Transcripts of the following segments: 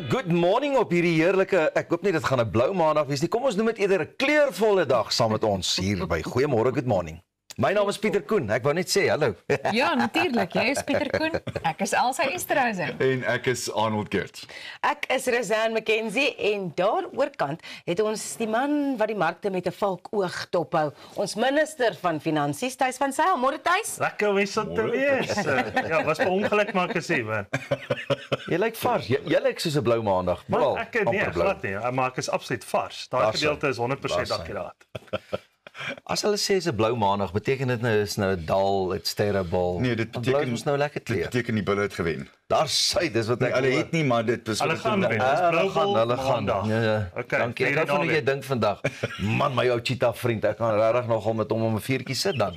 Good morning op hierdie heerlike, ek hoop nie dit gaan 'n blou maandag wees nie. Kom ons noem dit eerder 'n kleurvolle dag saam met ons hier by Goeiemôre, good morning. My naam is Pieter Koen. Ek wou net sê hallo. Ja, natuurlik. Jy is Pieter Koen. Ek is Elsa Esterhuizen. En ek is Arnold Geerts. Ek is Rosanne McKenzie en daar oorkant het ons die man wat die markte met 'n valkoog dophou. Ons minister van Finansies, Thys van Sail. Môre Thys. Lekker wissel te wees. Ja, was per ongeluk maar gesê, man. Jy lyk vars. Jy lyk soos 'n blou maandag. Maar ek nee, glad nie. Maar ek is absoluut vars. Daai gedeelte is 100% akkuraat. As hulle sê is 'n blou maandag, beteken dit nou is nou 'n dal, it's terrible. Nee, dit beteken ons nou lekker kleur. Dit beteken die bulle het gewen. Daar sy, dis wat ek Hulle het nie, maar dit was Hulle gaan wen. hulle gaan. Ja. Okay, Dankie. Ek hou van hoe jy dink vandag. Man, my ou cheetah vriend, ek kan regtig nogal met hom om 'n vuurtjie sit dan.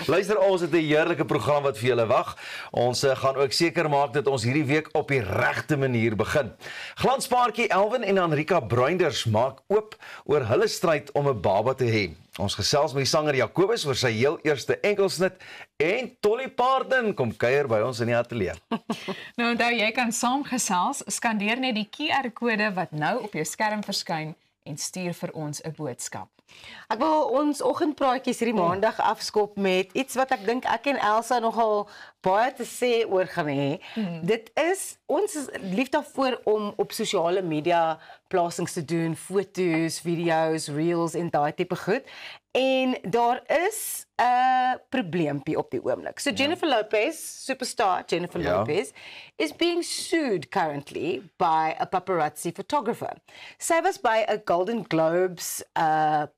Luister, ons het 'n heerlike program wat vir julle wag. Ons gaan ook seker maak dat ons hierdie week op die regte manier begin. Glanspaartjie Elwin en Anrika Bruinders maak oop oor hulle stryd om 'n baba te hê. Ons gesels met die sanger Jacobus oor sy heel eerste enkelsnit en Tolly Parton kom kuier by ons in die ateljee. Nou onthou, jy kan saamgesels, skandeer net die QR-kode wat nou op jou skerm verskyn en stuur vir ons 'n boodskap. Ek wil ons oggendpraatjies hierdie maandag afskop met iets wat ek dink ek en Elsa nogal baie te sê oor gaan hê. Dit is ons is lief daarvoor om op sosiale media plasings te doen, foto's, video's, reels en daai tipe goed. En daar is 'n probleempie op die oomblik. So Jennifer Lopez, superstar Jennifer Lopez, is being sued currently by a paparazzi photographer. Sy was by 'n Golden Globes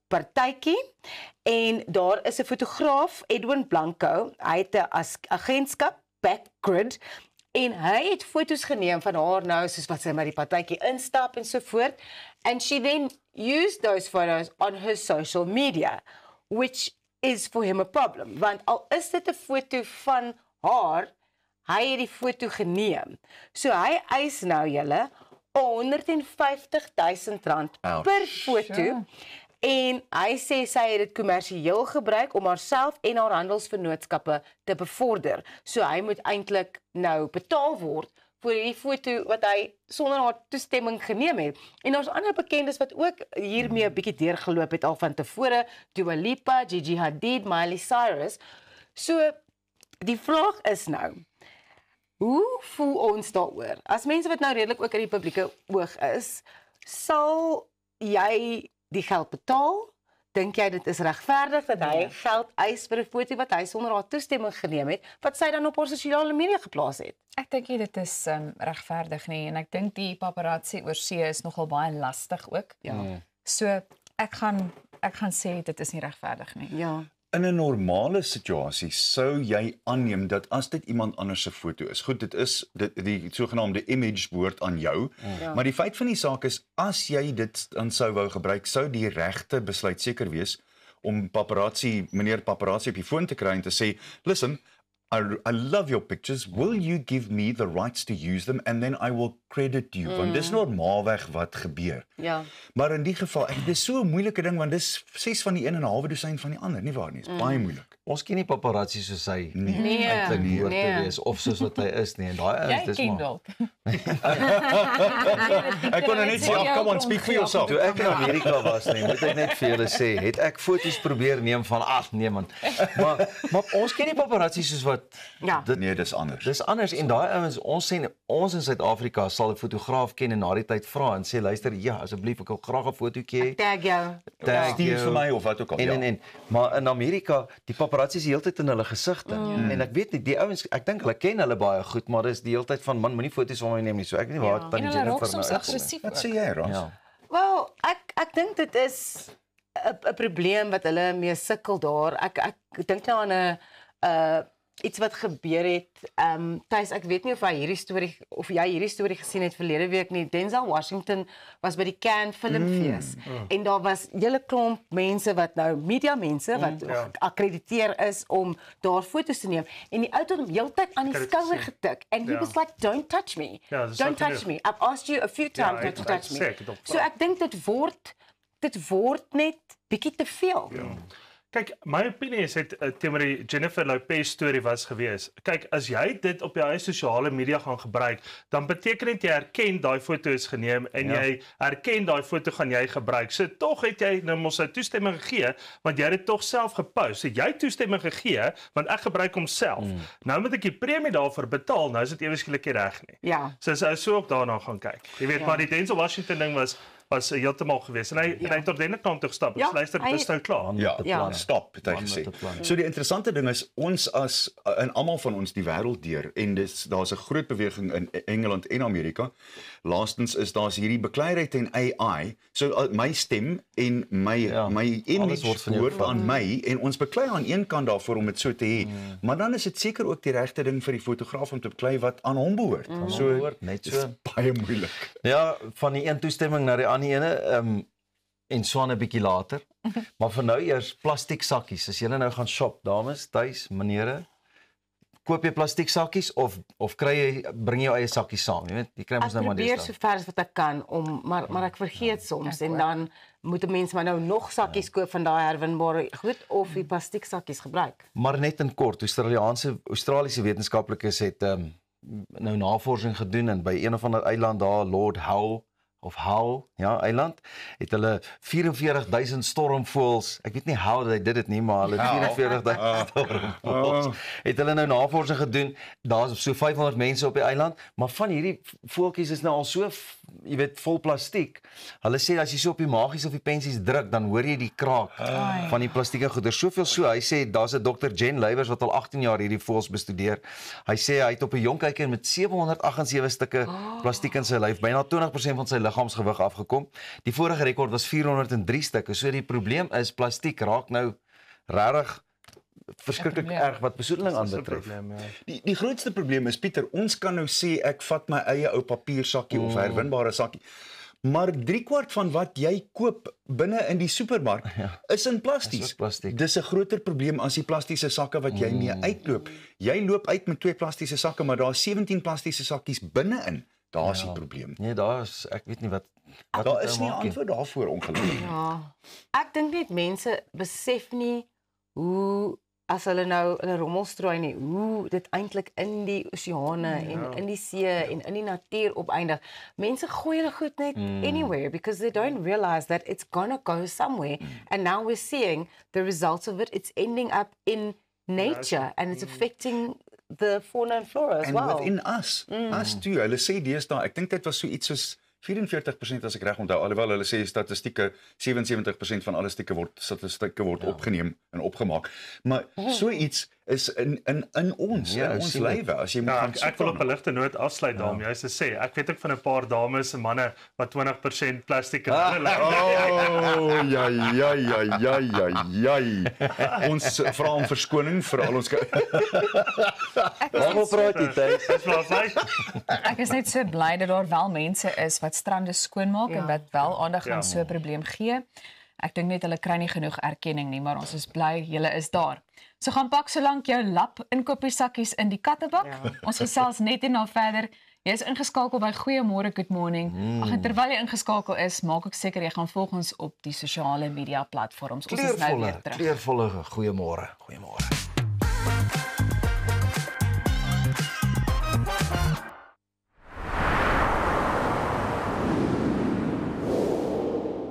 partytjie en daar is 'n fotograaf, Edwin Blanco. Hy het 'n agentskap, Backgrid, en hy het foto's geneem van haar nou soos wat sy met die partytjie instap en so voort. And she then used those photos on her social media, which is for him a problem. Want al is dit 'n foto van haar, hy het die foto geneem. So hy eis nou julle R150,000 per foto. Sure. En hy sê sy het dit kommersieel gebruik om haarself en haar handelsvennootskappe te bevorder. So hy moet eintlik nou betaal word vir hierdie foto wat hy sonder haar toestemming geneem het. En daar's ander bekendes wat ook hiermee 'n bietjie deurgeloop het al van tevore, Dua Lipa, Gigi Hadid, Miley Cyrus. So die vraag is nou, hoe voel ons daaroor? As mense wat nou redelik ook in die publieke oog is, sal jy die geld betaal? Dink jy dit is regverdig dat hy geld eis vir 'n foto wat hy sonder haar toestemming geneem het, wat sy dan op haar sosiale media geplaas het? Ek dink dit is regverdig nie en ek dink die paparazzi oor see is nogal baie lastig ook. Ja. So ek gaan sê dit is nie regverdig nie. Ja. In 'n normale situasie sou jy aanneem dat as dit iemand anders se foto is. Goed, dit is die sogenaamde image behoort aan jou. Ja. Maar die feit van die saak is as jy dit dan sou wou gebruik, sou die regte besluit seker wees om meneer paparazzi op die foon te kry en te sê, "Listen, I love your pictures. Will you give me the rights to use them and then I will credit you?" Want dis normaalweg wat gebeur. Ja. Maar in die geval, dit is so 'n moeilike ding want dis 6 van die een en 'n halwe dosyn van die ander, nie waar nie? Dis baie moeilik. Ons ken nie paparazzi soos hy Nee. eintlik behoort te wees of soos wat hy is nie. En daai is dis Jy ken maar. dalk. Ek kon net sê, come on, speak for yourself. Toe ek in Amerika was nie, moet ek net vir julle sê, het ek foto's probeer neem van nee man. Maar ons ken nie paparazzi soos wat Ja. Nee, dis anders. Dis anders en daai ouens, ons in Suid-Afrika sal 'n fotograaf ken en na die tyd vra en sê luister, ja, asseblief ek wil graag 'n fotootjie hê. Tag jou. Stuur vir my of wat ook al. En maar in Amerika, die paparazzi is die hele tyd in hulle gesigte. En ek weet nie, die ouens, ek dink hulle ken hulle baie goed, maar dis die hele tyd van man, moenie foto's van my neem nie. So ek weet nie waar En tannie hulle raak Jennifer soms nou uitkom nie. aggressief Wat ook. sê jy, Ras? Ja. Wel, ek dink dit is 'n probleem wat hulle mee sukkel daar. Ek dink nou aan 'n iets wat gebeur het. Thys, ek weet nie of jy hierdie storie gesien het verlede week nie. Denzel Washington was by die Cannes Filmfees en daar was 'n hele klomp mense wat nou media mense wat geakkrediteer is om daar foto's te neem en die ou het hom heeltyd aan die skouer getik and he was like, "Don't touch me. Don't touch me. I've asked you a few times not to touch me." So ek dink dit word net bietjie te veel. Kyk, my opinie is het teenoor die Jennifer Lopez storie was gewees. Kyk, as jy dit op jou eie sosiale media gaan gebruik, dan beteken dit jy erken daai foto is geneem en jy erken daai foto gaan jy gebruik. So tog het jy nou mos 'n toestemming gegee, want jy het dit tog self gepost. So jy toestemming gegee, want ek gebruik hom self. Nou moet ek die premie daarvoor betaal, nou is dit ewe skielik nie reg nie. Ja. So ook daarna gaan kyk. Jy weet, maar die Denzel Washington ding was heeltemal gewees. En hy het ordentlik na hom toe gestap. Luister, dit is nou klaar. Ja, stop, het hy gesê. So die interessante ding is, ons as, en almal van ons die wêreld deur, en daar's 'n groot beweging in Engeland en Amerika, laastens is daar's hierdie bekleierheid en AI, so my stem en my image word aan my, en ons beklei aan een kant daarvoor om dit so te hê, maar dan is dit seker ook die regte ding vir die fotograaf om te beklei wat aan hom behoort. So, net so, baie moeilik. Ja, van die een toestemming na die ander ene, en Swan 'n bietjie later. Maar vir nou eers plastiek sakkies. As julle nou gaan shop, dames, tuis, menere, koop jy plastiek sakkies of bring jy jou eie sakkies saam, jy weet, jy kry mos nou maar dis. Ek probeer so ver as wat ek kan maar ek vergeet soms en dan moet 'n mens maar nou nog sakkies koop van daai herwinbare goed of die plastiek sakkies gebruik. Maar net in kort, Australiese wetenskaplikes het nou navorsing gedoen en by een of ander eiland daar, Lord Howe eiland, het hulle 44,000 stormvoëls, ek weet nie how they did it nie, maar hulle 44,000 stormvoëls, het hulle nou navorsing gedoen, daar is so 500 mense op die eiland, maar van hierdie voeltjies is nou al so, jy weet, vol plastiek, hulle sê, as jy so op die magies of die pensies druk, dan hoor jy die kraak van die plastieke goeder, soveel so, hy sê, daar's 'n Dr. Jen Lywers, wat al 18 jaar hierdie voëls bestudeer, hy sê, hy het op 'n jong kyker met 778 stukke plastiek in sy lyf, byna 20% van sy liggaamsgewig afgekom. Die vorige rekord was 403 stukke. So die probleem is plastiek raak nou regtig verskriklik erg wat besoedeling aanbetref. Die grootste probleem is, Pieter, ons kan nou sê ek vat my eie ou papiersakkie of herwinbare sakkie. Maar 3/4 van wat jy koop binne in die supermark is in plasties. Dis 'n groter probleem as die plastiese sakke wat jy mee uitloop. Jy loop uit met 2 plastiese sakke, maar daar is 17 plastiese sakkies binne-in. Daar is die probleem. Nee, ek weet nie wat daar is nie 'n antwoord daarvoor, ongelukkig. Ja. Ek dink net mense besef nie hoe as hulle nou in 'n rommelstrooi nie, hoe dit eintlik in die oseane en in die see en in die natuur opeindig. Mense gooi hulle goed net anywhere because they don't realize that it's gonna go somewhere. And now we're seeing the results of it. It's ending up in nature and it's affecting the fauna and flora as well. And within us too. Hulle sê deesdae, ek dink dit was so iets soos 44% as ek reg onthou, alhoewel hulle sê statistieke 77% van alle statistieke word opgeneem en opgemaak. Maar so iets is in ons, in ons lewe as jy moet gaan ek wil op 'n ligte noot afsluit daarmee. Jy sê ek weet ook van 'n paar dames en manne wat 20% plastiek in hulle lyf. Ons vra om verskoning vir al ons Waarom praat jy tyd? Ek is net so bly dat daar wel mense is wat strande skoonmaak en wat wel aandag aan so 'n probleem gee. Ek dink net hulle kry nie genoeg erkenning nie, maar ons is bly julle is daar. So gaan pak solank jou lap inkopiesakkies in die kattebak. Ons gesels net hierna verder. Jy is ingeskakel by Goeiemôre Good Morning. Ag, en terwyl jy ingeskakel is, maak ek seker jy gaan volg ons op die sosiale media platforms. Ons is nou weer terug. Kleurvolle goeiemôre. Goeiemôre.